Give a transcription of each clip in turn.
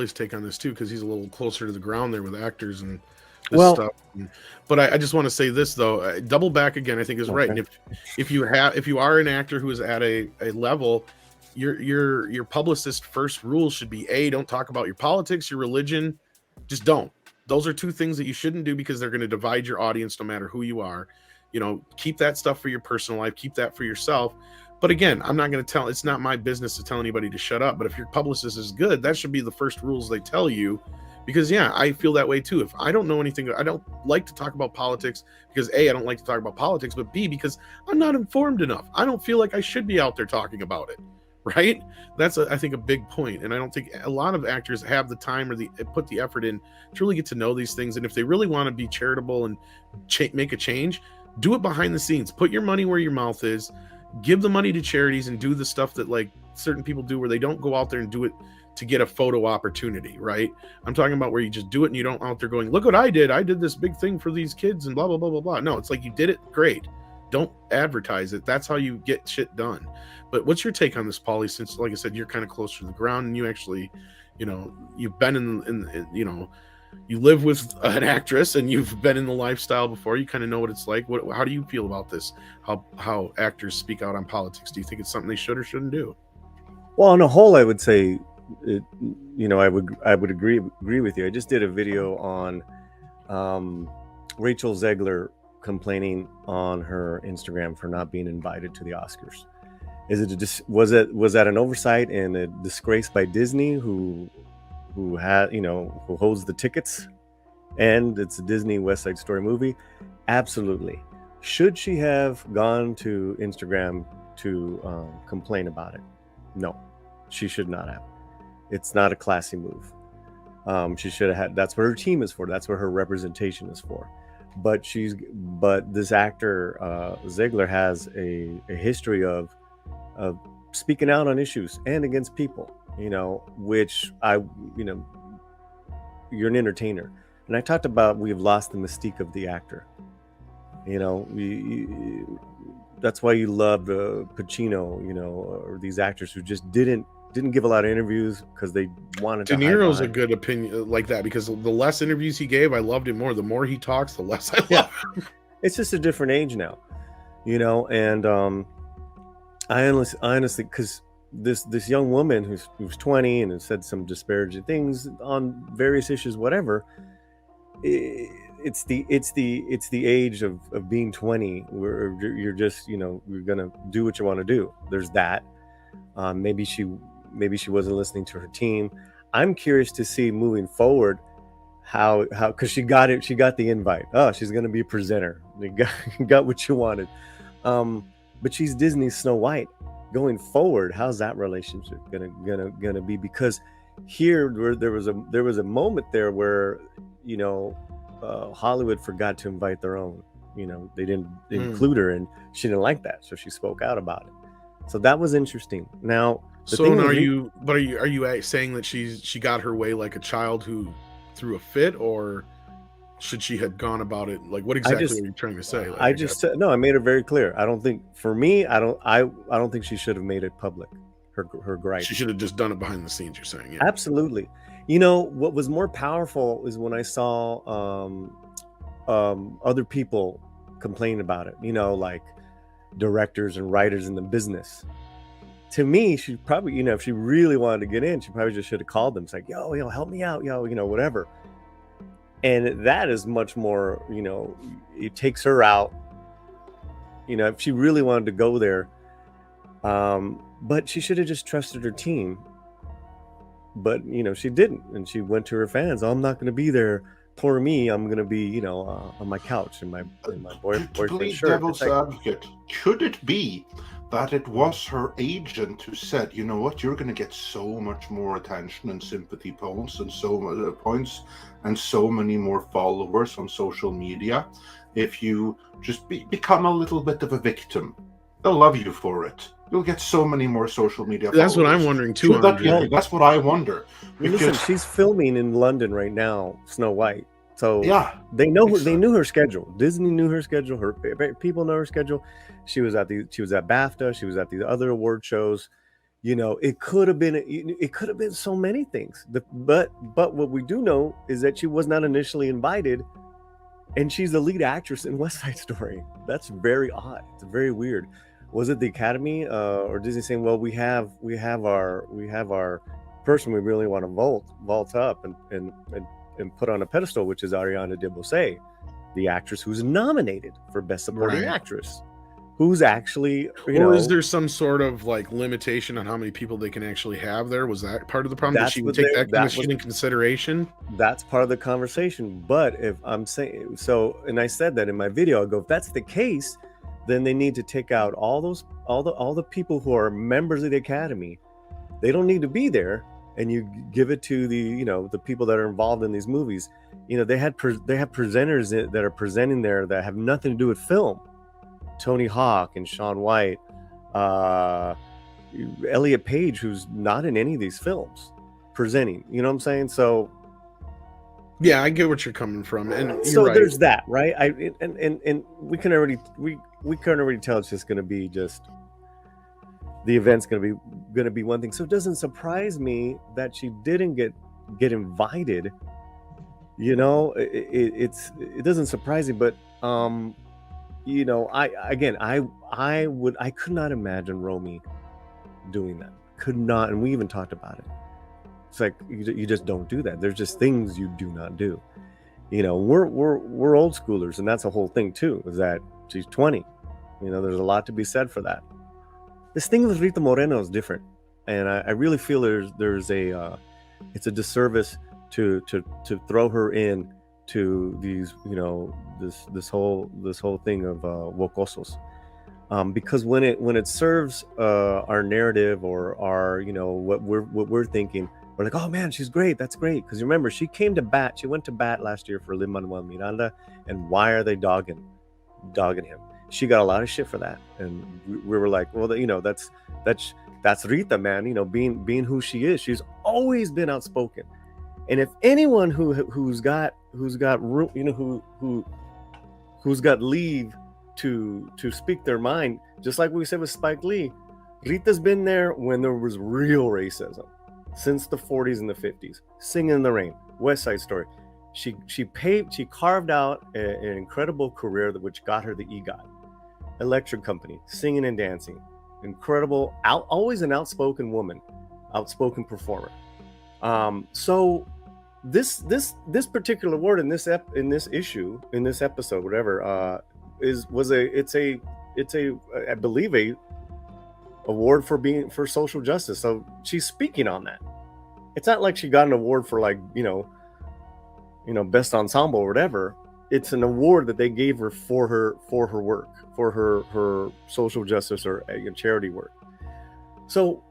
Paulie's take on this too, because he's a little closer to the ground there with actors and this Well, stuff. But I just want to say this though, double back again, I think is right. okay. And if you are an actor who is at a level, your publicist first rule should be don't talk about your politics, your religion, just don't. Those are two things that you shouldn't do because they're going to divide your audience no matter who you are. You know, keep that stuff for your personal life, keep that for yourself. But again, I'm not going to it's not my business to tell anybody to shut up. But if your publicist is good, that should be the first rules they tell you. Because yeah, I feel that way too. If I don't know anything, I don't like to talk about politics because A, I don't like to talk about politics, but B, because I'm not informed enough. I don't feel like I should be out there talking about it. Right? That's I think a big point. And I don't think a lot of actors have the time or put the effort in to really get to know these things. And if they really want to be charitable and make a change, do it behind the scenes. Put your money where your mouth is. Give the money to charities and do the stuff that like certain people do where they don't go out there and do it to get a photo opportunity, right? I'm talking about where you just do it and you don't out there going, look what I did. I did this big thing for these kids and blah, blah, blah, blah, blah. No, it's like you did it. Great. Don't advertise it. That's how you get shit done. But what's your take on this, Paulie? Since, like I said, you're kind of closer to the ground and you actually, you know, you've been in you know, you live with an actress and you've been in the lifestyle before. You kind of know what it's like. How do you feel about this? How actors speak out on politics? Do you think it's something they should or shouldn't do? Well, on a whole, I would say, you know, I would agree with you. I just did a video on Rachel Zegler complaining on her Instagram for not being invited to the Oscars. Was that an oversight and a disgrace by Disney, who holds the tickets, and it's a Disney West Side Story movie? Absolutely. Should she have gone to Instagram to complain about it? No, she should not have. It's not a classy move. She should have had. That's what her team is for. That's what her representation is for. But this actor Zegler has a history of speaking out on issues and against people. You know, which you're an entertainer, and I talked about we've lost the mystique of the actor. You know, that's why you love Pacino, you know, or these actors who just didn't give a lot of interviews because they wanted to. De Niro's a good opinion like that, because the less interviews he gave, I loved him more. The more he talks, the less I love him. It's just a different age now, you know. And I honestly, because this young woman who's 20 and has said some disparaging things on various issues, whatever. It's the age of being 20 where you're just, you know, you're gonna do what you want to do. There's that. Maybe she wasn't listening to her team. I'm curious to see moving forward how because she got the invite. Oh, she's gonna be a presenter. You got what you wanted. But she's Disney's Snow White. Going forward, how's that relationship gonna be? Because here there was a moment there where, you know, Hollywood forgot to invite their own. You know, they didn't include her, and she didn't like that, so she spoke out about it. So that was interesting. Now, are you saying that she got her way like a child who threw a fit, or should she have gone about it like what exactly are you trying to say? Like, I made it very clear. I don't think, for me, I don't think she should have made it public. Her gripe. She should have just done it behind the scenes. You're saying, yeah. Absolutely. You know what was more powerful is when I saw other people complain about it. You know, like directors and writers in the business. To me, she probably, you know, if she really wanted to get in, she probably just should have called them. It's like, yo, help me out, yo, you know, whatever. And that is much more, you know, it takes her out. You know, if she really wanted to go there, but she should have just trusted her team. But, you know, she didn't. And she went to her fans. Oh, I'm not going to be there. Poor me. I'm going to be, you know, on my couch in my boyfriend's shirt. Devil's advocate, could it be that it was her agent who said, you know what, you're going to get so much more attention and sympathy points and so many more followers on social media if you just become a little bit of a victim? They'll love you for it. You'll get so many more social media followers. That's what I'm wondering too. That's what I wonder. Because listen, she's filming in London right now, Snow White. So yeah, they knew her schedule. Disney knew her schedule. Her people know her schedule. She was at BAFTA. She was at these other award shows. You know, it could have been so many things. But what we do know is that she was not initially invited, and she's the lead actress in West Side Story. That's very odd. It's very weird. Was it the Academy or Disney saying, well, we have our person we really want to vault up and put on a pedestal, which is Ariana DeBose, the actress who's nominated for Best Supporting Actress, who's actually, is there some sort of like limitation on how many people they can actually have there? Was that part of the problem? Did she take that kind of shit in consideration? That's part of the conversation. But if I'm saying so, and I said that in my video, I go, if that's the case, then they need to take out all the people who are members of the Academy. They don't need to be there, and you give it to the the people that are involved in these movies. They have presenters that are presenting there that have nothing to do with film. Tony Hawk and Shaun White, Elliot Page, who's not in any of these films, presenting. You know what I'm saying? So yeah, I get what you're coming from, and so right. There's that, right? And we can already tell it's just going to be the event's going to be one thing. So it doesn't surprise me that she didn't get invited. It doesn't surprise me, but I could not imagine Romy doing that. Could not, and we even talked about it. It's like you just don't do that. There's just things you do not do. We're old schoolers, and that's a whole thing too. Is that she's 20? There's a lot to be said for that. This thing with Rita Moreno is different, and I really feel there's it's a disservice to throw her in to these this whole thing of wocosos, because when it serves our narrative or our what we're thinking, we're like, oh man, she's great, that's great, because remember, she went to bat last year for Lin-Manuel Miranda, and why are they dogging him? She got a lot of shit for that, and we were like, well, that's Rita, man. Being who she is, she's always been outspoken. And if anyone who's got room, who's got leave to speak their mind, just like we said with Spike Lee, Rita's been there when there was real racism since the 40s and the 50s. Singing in the Rain, West Side Story. She carved out an incredible career which got her the EGOT. Electric Company, singing and dancing, incredible, always an outspoken woman, outspoken performer. So this particular award in this episode, whatever, it's a I believe a award for social justice. So she's speaking on that. It's not like she got an award for best ensemble or whatever. It's an award that they gave her for her work, for her social justice or charity work. So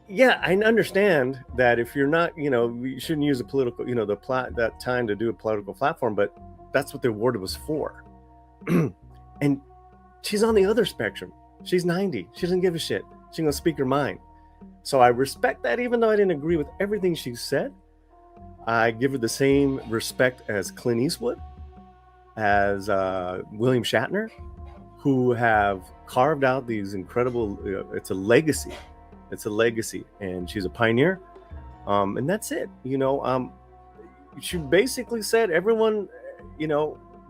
yeah, I understand that if you're not, you shouldn't use a political, that time to do a political platform, but that's what the award was for. And she's on the other spectrum. She's 90. She doesn't give a shit. She's gonna speak her mind. So I respect that, even though I didn't agree with everything she said. I give her the same respect as Clint Eastwood, as William Shatner, who have carved out these incredible, it's a legacy, and she's a pioneer, and that's it. She basically said, everyone,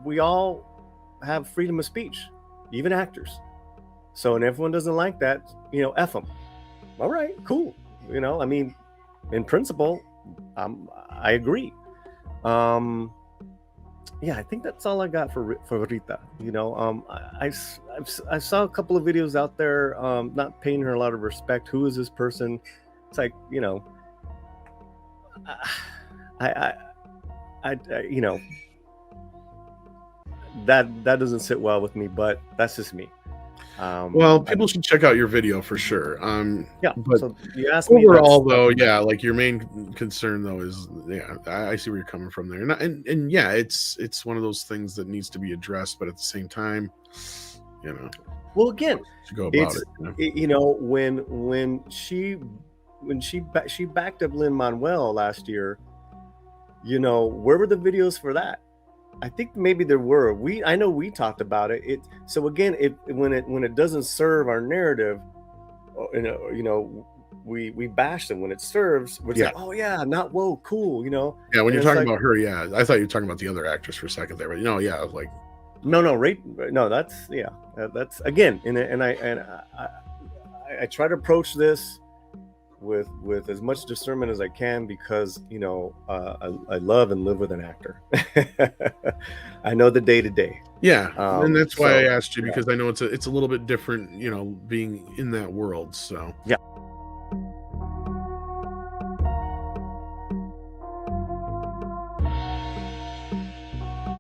we all have freedom of speech, even actors. So, and everyone doesn't like that, F them. All right, cool. In principle, I agree. Yeah, I think that's all I got for Rita. I saw a couple of videos out there, not paying her a lot of respect. Who is this person? It's like, that doesn't sit well with me, but that's just me. Well, people should check out your video for sure. Yeah, but so you asked me overall, though, yeah, like your main concern though is, yeah, I see where you're coming from there, and yeah, it's one of those things that needs to be addressed, but at the same time, well, again, go about it. When she backed up Lin-Manuel last year, where were the videos for that? I think maybe there were. I know we talked about it. When it doesn't serve our narrative, we bash them when it serves. We're like, oh yeah, not woke, cool, you know. Yeah, when And you're it's talking like, about her, yeah, I thought you were talking about the other actress for a second there, but yeah, like no, right, no, that's that's again, and I try to approach this with as much discernment as I can, because I love and live with an actor. I know the day to day. Yeah, and that's why I asked you, yeah. because I know it's a little bit different, being in that world. So yeah.